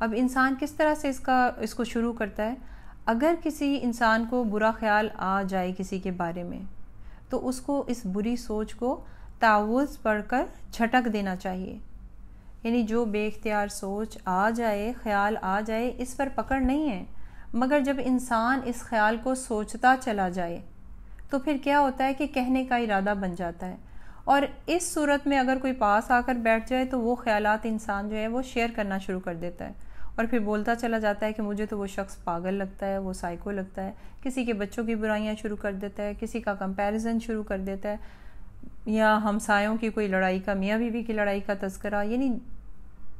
اب انسان کس طرح سے اس کو شروع کرتا ہے؟ اگر کسی انسان کو برا خیال آ جائے کسی کے بارے میں تو اس کو اس بری سوچ کو تعوذ پڑھ کر جھٹک دینا چاہیے. یعنی جو بے اختیار سوچ آ جائے، خیال آ جائے، اس پر پکڑ نہیں ہے، مگر جب انسان اس خیال کو سوچتا چلا جائے تو پھر کیا ہوتا ہے کہ کہنے کا ارادہ بن جاتا ہے. اور اس صورت میں اگر کوئی پاس آ کر بیٹھ جائے تو وہ خیالات انسان جو ہے وہ شیئر کرنا شروع کر دیتا ہے اور پھر بولتا چلا جاتا ہے کہ مجھے تو وہ شخص پاگل لگتا ہے، وہ سائیکو لگتا ہے. کسی کے بچوں کی برائیاں شروع کر دیتا ہے، کسی کا کمپیریزن شروع کر دیتا ہے، یا ہمسایوں کی کوئی لڑائی کا، میاں بیوی کی لڑائی کا تذکرہ. یعنی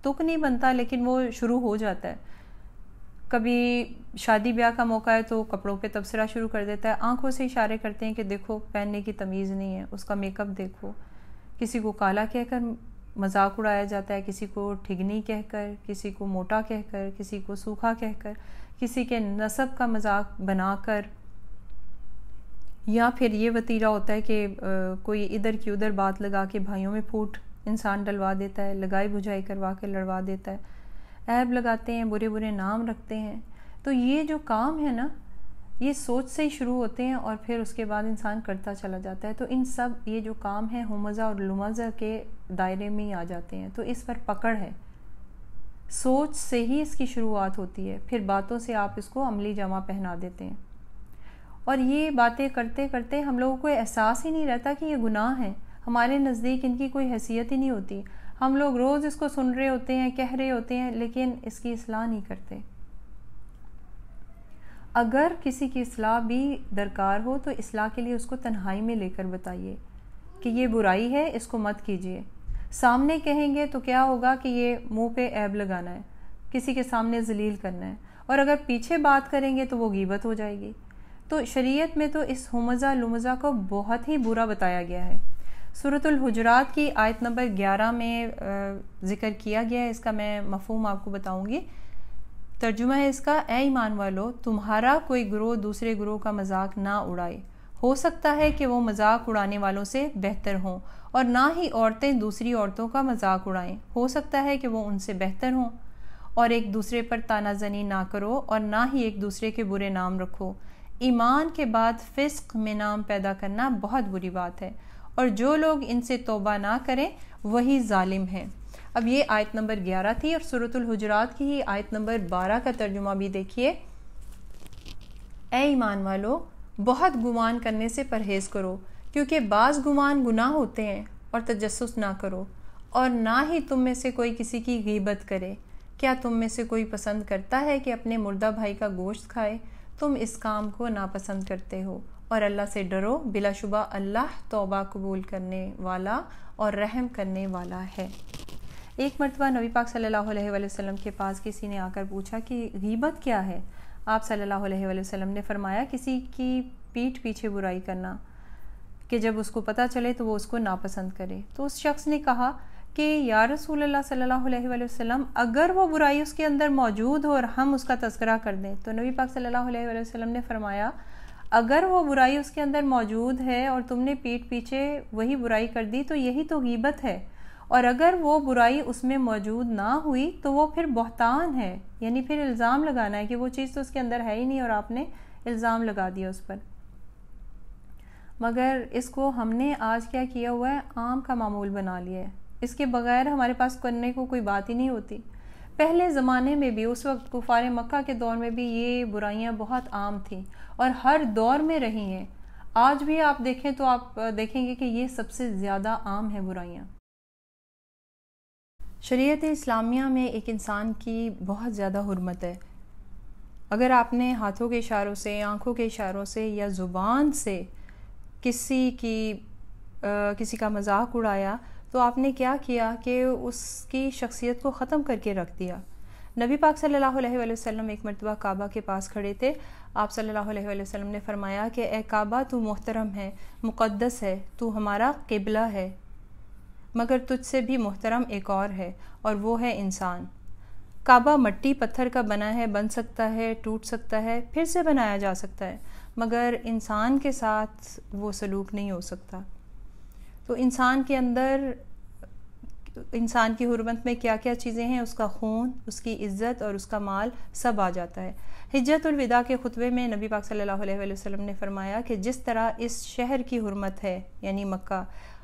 تک نہیں بنتا لیکن وہ شروع ہو جاتا ہے. کبھی شادی بیاہ کا موقع ہے تو کپڑوں پہ تبصرہ شروع کر دیتا ہے، آنکھوں سے اشارے کرتے ہیں کہ دیکھو پہننے کی تمیز نہیں ہے، اس کا میک اپ دیکھو. کسی کو کالا کہہ کر مذاق اڑایا جاتا ہے، کسی کو ٹھگنی کہہ کر، کسی کو موٹا کہہ کر، کسی کو سوکھا کہہ کر، کسی کے نسب کا مذاق بنا کر. یا پھر یہ وتیرہ ہوتا ہے کہ کوئی ادھر کی ادھر بات لگا کے بھائیوں میں پھوٹ انسان ڈلوا دیتا ہے، لگائی بجھائی کروا کے لڑوا دیتا ہے، عیب لگاتے ہیں، برے برے نام رکھتے ہیں. تو یہ جو کام ہے نا، یہ سوچ سے ہی شروع ہوتے ہیں اور پھر اس کے بعد انسان کرتا چلا جاتا ہے. تو ان سب یہ جو کام ہے ہمزہ اور لمزہ کے دائرے میں ہی آ جاتے ہیں. تو اس پر پکڑ ہے، سوچ سے ہی اس کی شروعات ہوتی ہے، پھر باتوں سے آپ اس کو عملی جامہ پہنا دیتے ہیں. اور یہ باتیں کرتے کرتے ہم لوگوں کو احساس ہی نہیں رہتا کہ یہ گناہ ہے. ہمارے نزدیک ان کی کوئی حیثیت ہی نہیں ہوتی. ہم لوگ روز اس کو سن رہے ہوتے ہیں، کہہ رہے ہوتے ہیں، لیکن اس کی اصلاح نہیں کرتے. اگر کسی کی اصلاح بھی درکار ہو تو اصلاح کے لیے اس کو تنہائی میں لے کر بتائیے کہ یہ برائی ہے، اس کو مت کیجیے. سامنے کہیں گے تو کیا ہوگا کہ یہ منہ پہ عیب لگانا ہے، کسی کے سامنے ذلیل کرنا ہے. اور اگر پیچھے بات کریں گے تو وہ غیبت ہو جائے گی. تو شریعت میں تو اس ہمزہ لمزہ کو بہت ہی برا بتایا گیا ہے. سورۃ الحجرات کی آیت نمبر 11 میں ذکر کیا گیا ہے. اس کا میں مفہوم آپ کو بتاؤں گی. ترجمہ ہے اس کا: اے ایمان والو، تمہارا کوئی گروہ دوسرے گروہ کا مذاق نہ اڑائے. ہو سکتا ہے کہ وہ مذاق اڑانے والوں سے بہتر ہوں، اور نہ ہی عورتیں دوسری عورتوں کا مذاق اڑائیں. ہو سکتا ہے کہ وہ ان سے بہتر ہوں. اور ایک دوسرے پر طعنہ زنی نہ کرو اور نہ ہی ایک دوسرے کے برے نام رکھو. ایمان کے بعد فسق میں نام پیدا کرنا بہت بری بات ہے، اور جو لوگ ان سے توبہ نہ کریں وہی ظالم ہیں. اب یہ آیت نمبر 11 تھی، اور سورۃ الحجرات کی ہی آیت نمبر 12 کا ترجمہ بھی دیکھیے: اے ایمان والو، بہت گمان کرنے سے پرہیز کرو، کیونکہ بعض گمان گناہ ہوتے ہیں. اور تجسس نہ کرو، اور نہ ہی تم میں سے کوئی کسی کی غیبت کرے. کیا تم میں سے کوئی پسند کرتا ہے کہ اپنے مردہ بھائی کا گوشت کھائے؟ تم اس کام کو ناپسند کرتے ہو. اور اللہ سے ڈرو، بلا شبہ اللہ توبہ قبول کرنے والا اور رحم کرنے والا ہے. ایک مرتبہ نبی پاک صلی اللہ علیہ وآلہ وسلم کے پاس کسی نے آ کر پوچھا کہ غیبت کیا ہے؟ آپ صلی اللہ علیہ وآلہ وسلم نے فرمایا کسی کی پیٹھ پیچھے برائی کرنا، کہ جب اس کو پتہ چلے تو وہ اس کو ناپسند کرے. تو اس شخص نے کہا کہ یا رسول اللہ صلی اللہ علیہ وآلہ وسلم، اگر وہ برائی اس کے اندر موجود ہو اور ہم اس کا تذکرہ کر دیں. تو نبی پاک صلی اللہ علیہ وآلہ وسلم نے فرمایا اگر وہ برائی اس کے اندر موجود ہے اور تم نے پیٹھ پیچھے وہی برائی کر دی تو یہی تو غیبت ہے. اور اگر وہ برائی اس میں موجود نہ ہوئی تو وہ پھر بہتان ہے، یعنی پھر الزام لگانا ہے کہ وہ چیز تو اس کے اندر ہے ہی نہیں اور آپ نے الزام لگا دیا اس پر. مگر اس کو ہم نے آج کیا کیا ہوا ہے، عام کا معمول بنا لیا ہے. اس کے بغیر ہمارے پاس کرنے کو کوئی بات ہی نہیں ہوتی. پہلے زمانے میں بھی، اس وقت کفار مکہ کے دور میں بھی یہ برائیاں بہت عام تھیں اور ہر دور میں رہی ہیں. آج بھی آپ دیکھیں تو آپ دیکھیں گے کہ یہ سب سے زیادہ عام ہیں برائیاں. شریعت اسلامیہ میں ایک انسان کی بہت زیادہ حرمت ہے. اگر آپ نے ہاتھوں کے اشاروں سے، آنکھوں کے اشاروں سے یا زبان سے کسی کا مذاق اڑایا تو آپ نے کیا کیا کہ اس کی شخصیت کو ختم کر کے رکھ دیا. نبی پاک صلی اللہ علیہ وآلہ وسلم ایک مرتبہ کعبہ کے پاس کھڑے تھے. آپ صلی اللہ علیہ وآلہ وسلم نے فرمایا کہ اے کعبہ، تو محترم ہے، مقدس ہے، تو ہمارا قبلہ ہے، مگر تجھ سے بھی محترم ایک اور ہے، اور وہ ہے انسان. کعبہ مٹی پتھر کا بنا ہے، بن سکتا ہے، ٹوٹ سکتا ہے، پھر سے بنایا جا سکتا ہے، مگر انسان کے ساتھ وہ سلوک نہیں ہو سکتا. تو انسان کے اندر انسان کی حرمت میں کیا کیا چیزیں ہیں، اس کا خون، اس کی عزت اور اس کا مال سب آ جاتا ہے۔ حجۃ الوداع کے خطبے میں نبی پاک صلی اللہ علیہ وسلم نے فرمایا کہ جس طرح اس شہر کی حرمت ہے یعنی مکہ،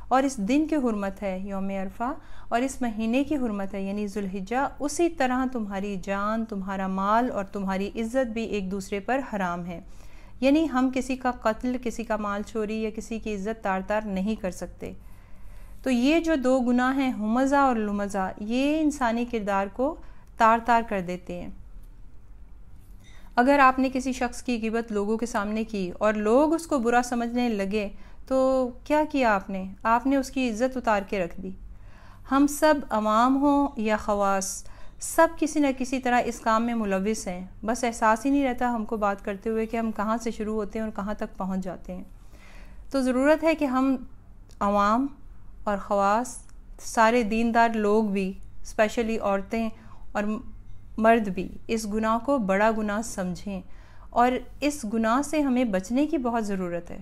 اور اس دن کی حرمت ہے یوم عرفہ، اور اس مہینے کی حرمت ہے یعنی ذوالحجہ، اسی طرح تمہاری جان، تمہارا مال اور تمہاری عزت بھی ایک دوسرے پر حرام ہے۔ یعنی ہم کسی کا قتل، کسی کا مال چوری یا کسی کی عزت تار تار نہیں کر سکتے۔ تو یہ جو دو گناہ ہیں، ہمزہ اور لمزہ، یہ انسانی کردار کو تار تار کر دیتے ہیں۔ اگر آپ نے کسی شخص کی غیبت لوگوں کے سامنے کی اور لوگ اس کو برا سمجھنے لگے تو کیا کیا آپ نے اس کی عزت اتار کے رکھ دی۔ ہم سب عوام ہوں یا خواص، سب کسی نہ کسی طرح اس کام میں ملوث ہیں، بس احساس ہی نہیں رہتا ہم کو بات کرتے ہوئے کہ ہم کہاں سے شروع ہوتے ہیں اور کہاں تک پہنچ جاتے ہیں۔ تو ضرورت ہے کہ ہم عوام اور خواص، سارے دیندار لوگ بھی، اسپیشلی عورتیں اور مرد بھی، اس گناہ کو بڑا گناہ سمجھیں، اور اس گناہ سے ہمیں بچنے کی بہت ضرورت ہے۔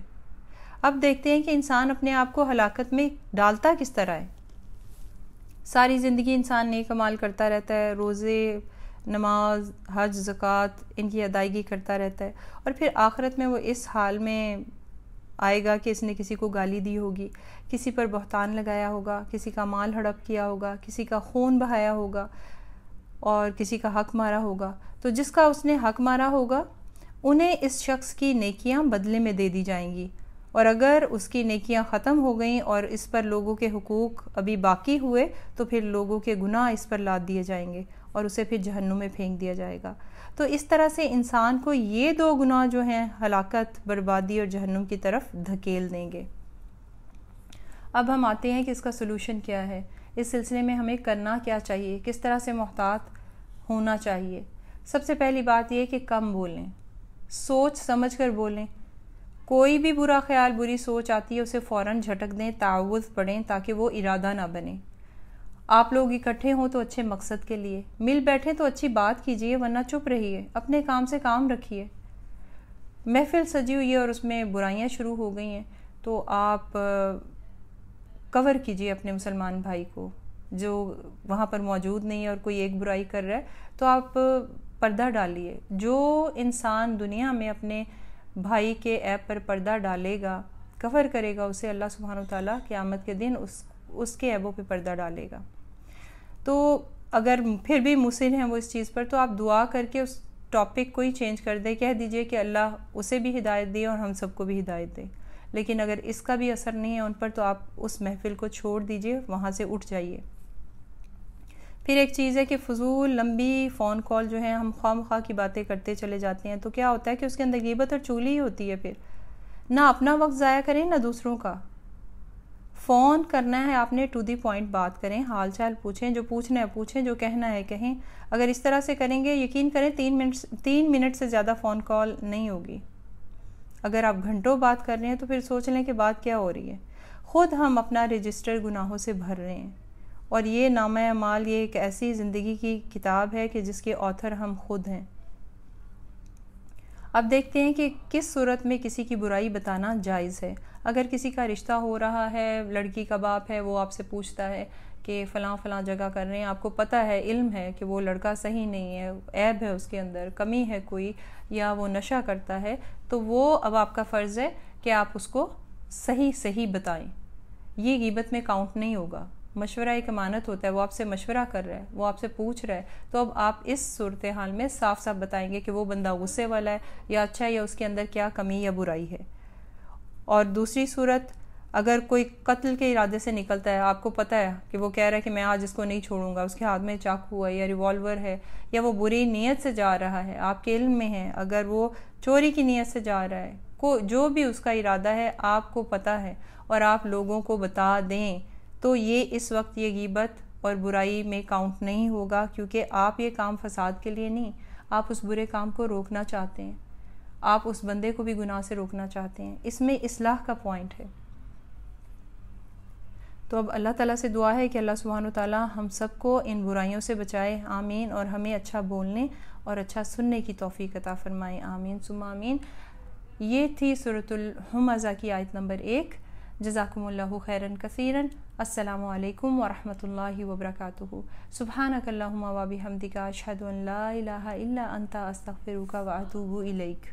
اب دیکھتے ہیں کہ انسان اپنے آپ کو ہلاکت میں ڈالتا کس طرح ہے۔ ساری زندگی انسان نیک اعمال کرتا رہتا ہے، روزے، نماز، حج، زکوٰۃ، ان کی ادائیگی کرتا رہتا ہے، اور پھر آخرت میں وہ اس حال میں آئے گا کہ اس نے کسی کو گالی دی ہوگی، کسی پر بہتان لگایا ہوگا، کسی کا مال ہڑپ کیا ہوگا، کسی کا خون بہایا ہوگا اور کسی کا حق مارا ہوگا۔ تو جس کا اس نے حق مارا ہوگا انہیں اس شخص کی نیکیاں بدلے میں دے دی جائیں گی، اور اگر اس کی نیکیاں ختم ہو گئیں اور اس پر لوگوں کے حقوق ابھی باقی ہوئے تو پھر لوگوں کے گناہ اس پر لاد دیے جائیں گے اور اسے پھر جہنم میں پھینک دیا جائے گا۔ تو اس طرح سے انسان کو یہ دو گناہ جو ہیں ہلاکت، بربادی اور جہنم کی طرف دھکیل دیں گے۔ اب ہم آتے ہیں کہ اس کا سلوشن کیا ہے، اس سلسلے میں ہمیں کرنا کیا چاہیے، کس طرح سے محتاط ہونا چاہیے۔ سب سے پہلی بات یہ کہ کم بولیں، سوچ سمجھ کر بولیں۔ کوئی بھی برا خیال، بری سوچ آتی ہے اسے فوراً جھٹک دیں، تعوذ پڑھیں تاکہ وہ ارادہ نہ بنے۔ آپ لوگ اکٹھے ہوں تو اچھے مقصد کے لیے، مل بیٹھیں تو اچھی بات کیجئے، ورنہ چپ رہیے، اپنے کام سے کام رکھیے۔ محفل سجی ہوئی ہے اور اس میں برائیاں شروع ہو گئی ہیں تو آپ کور کیجئے اپنے مسلمان بھائی کو جو وہاں پر موجود نہیں ہے، اور کوئی ایک برائی کر رہا ہے تو آپ پردہ ڈالیے۔ جو انسان دنیا میں اپنے بھائی کے عیب پر پردہ ڈالے گا، کور کرے گا، اسے اللہ سبحانہ وتعالیٰ قیامت کے دن اس کے عیبوں پہ پردہ ڈالے گا۔ تو اگر پھر بھی مصر ہیں وہ اس چیز پر تو آپ دعا کر کے اس ٹاپک کو ہی چینج کر دیں، کہہ دیجئے کہ اللہ اسے بھی ہدایت دے اور ہم سب کو بھی ہدایت دے۔ لیکن اگر اس کا بھی اثر نہیں ہے ان پر تو آپ اس محفل کو چھوڑ دیجئے، وہاں سے اٹھ جائیے۔ پھر ایک چیز ہے کہ فضول لمبی فون کال جو ہیں، ہم خواہ مخواہ کی باتیں کرتے چلے جاتے ہیں تو کیا ہوتا ہے کہ اس کے اندر غیبت اور چغلی ہی ہوتی ہے۔ پھر نہ اپنا وقت ضائع کریں نہ دوسروں کا۔ فون کرنا ہے آپ نے، ٹو دی پوائنٹ بات کریں، حال چال پوچھیں، جو پوچھنا ہے پوچھیں، جو کہنا ہے کہیں۔ اگر اس طرح سے کریں گے یقین کریں 3 منٹ سے زیادہ فون کال نہیں ہوگی۔ اگر آپ گھنٹوں بات کر رہے ہیں تو پھر سوچ لیں کہ بات کیا ہو رہی ہے۔ خود ہم اپنا رجسٹر گناہوں سے بھر رہے ہیں، اور یہ نامہ اعمال یہ ایک ایسی زندگی کی کتاب ہے کہ جس کے آتھر ہم خود ہیں۔ اب دیکھتے ہیں کہ کس صورت میں کسی کی برائی بتانا جائز ہے۔ اگر کسی کا رشتہ ہو رہا ہے، لڑکی کا باپ ہے، وہ آپ سے پوچھتا ہے کہ فلاں فلاں جگہ کر رہے ہیں، آپ کو پتہ ہے، علم ہے کہ وہ لڑکا صحیح نہیں ہے، عیب ہے اس کے اندر، کمی ہے کوئی، یا وہ نشہ کرتا ہے، تو وہ اب آپ کا فرض ہے کہ آپ اس کو صحیح بتائیں۔ یہ غیبت میں کاؤنٹ نہیں ہوگا۔ مشورہ ایک امانت ہوتا ہے، وہ آپ سے مشورہ کر رہا ہے، وہ آپ سے پوچھ رہا ہے، تو اب آپ اس صورتحال میں صاف بتائیں گے کہ وہ بندہ غصے والا ہے یا اچھا ہے، یا اس کے اندر کیا کمی یا برائی ہے۔ اور دوسری صورت، اگر کوئی قتل کے ارادے سے نکلتا ہے، آپ کو پتہ ہے کہ وہ کہہ رہا ہے کہ میں آج اس کو نہیں چھوڑوں گا، اس کے ہاتھ میں چاقو ہے یا ریوالور ہے، یا وہ بری نیت سے جا رہا ہے، آپ کے علم میں ہے، اگر وہ چوری کی نیت سے جا رہا ہے، جو بھی اس کا ارادہ ہے آپ کو پتہ ہے اور آپ لوگوں کو بتا دیں، تو یہ اس وقت یہ غیبت اور برائی میں کاؤنٹ نہیں ہوگا، کیونکہ آپ یہ کام فساد کے لیے نہیں، آپ اس برے کام کو روکنا چاہتے ہیں، آپ اس بندے کو بھی گناہ سے روکنا چاہتے ہیں، اس میں اصلاح کا پوائنٹ ہے۔ تو اب اللہ تعالیٰ سے دعا ہے کہ اللہ سبحانہ وتعالیٰ ہم سب کو ان برائیوں سے بچائے، آمین، اور ہمیں اچھا بولنے اور اچھا سننے کی توفیق عطا فرمائے، آمین ثم آمین۔ یہ تھی سورۃ الہمزہ کی آیت نمبر 1۔ جزاکم اللہ خیرن کثیرن. السلام علیکم ورحمۃ اللہ وبرکاتہ. سبحانک اللہم و بحمدک اشہد ان لا الہ الا انت استغفرک و اتوب الیک.